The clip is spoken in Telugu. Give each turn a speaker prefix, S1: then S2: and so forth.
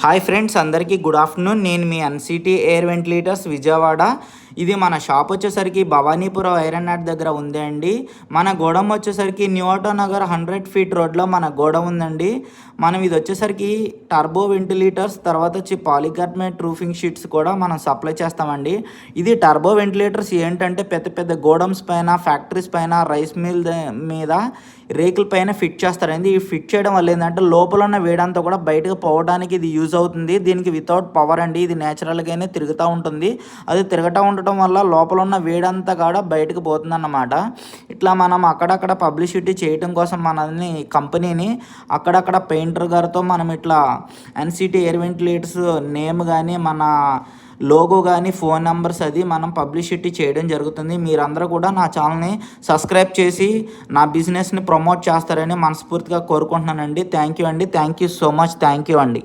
S1: హాయ్ ఫ్రెండ్స్, అందరికీ గుడ్ ఆఫ్టర్నూన్. నేను మీ ఎన్సిటీ ఎయిర్ వెంటిలేటర్స్ విజయవాడ. ఇది మన షాప్ వచ్చేసరికి భవానీపురం ఐరన్ నాట్ దగ్గర ఉంది అండి. మన గోడౌన్ వచ్చేసరికి న్యూ ఆటో నగర్ 100 ఫీట్ రోడ్లో మన గోడౌన్ ఉందండి. మనం ఇది వచ్చేసరికి టర్బో వెంటిలేటర్స్, తర్వాత వచ్చి పాలికార్బోనేట్ రూఫింగ్ షీట్స్ కూడా మనం సప్లై చేస్తామండి. ఇది టర్బో వెంటిలేటర్స్ ఏంటంటే పెద్ద పెద్ద గోడౌన్స్ పైన, ఫ్యాక్టరీస్ పైన, రైస్ మిల్ మీద, రేకుల పైన ఫిట్ చేస్తారండి. ఈ ఫిట్ చేయడం వల్ల ఏంటంటే లోపల ఉన్న వేడంతా కూడా బయటకు పోవడానికి ఇది యూజ్ అవుతుంది. దీనికి వితౌట్ పవర్ అండి, ఇది నేచురల్గానే తిరుగుతూ ఉంటుంది. అది తిరగటూ ఉండటం వల్ల లోపల ఉన్న వేడంతా కూడా బయటకు పోతుందన్నమాట. ఇట్లా మనం అక్కడక్కడ పబ్లిసిటీ చేయడం కోసం మనల్ని కంపెనీని అక్కడక్కడ పెయింటర్ గారితో మనం ఇట్లా ఎన్సిటీ ఎయిర్ వెంటిలేటర్స్ నేమ్ కానీ, మన లోగో కానీ, ఫోన్ నెంబర్స్ అది మనం పబ్లిసిటీ చేయడం జరుగుతుంది. మీరందరూ కూడా నా ఛానల్ని సబ్స్క్రైబ్ చేసి నా బిజినెస్ని ప్రమోట్ చేస్తారని మనస్ఫూర్తిగా కోరుకుంటున్నానండి. థ్యాంక్ యూ అండి. Thank you so much. Thank you అండి.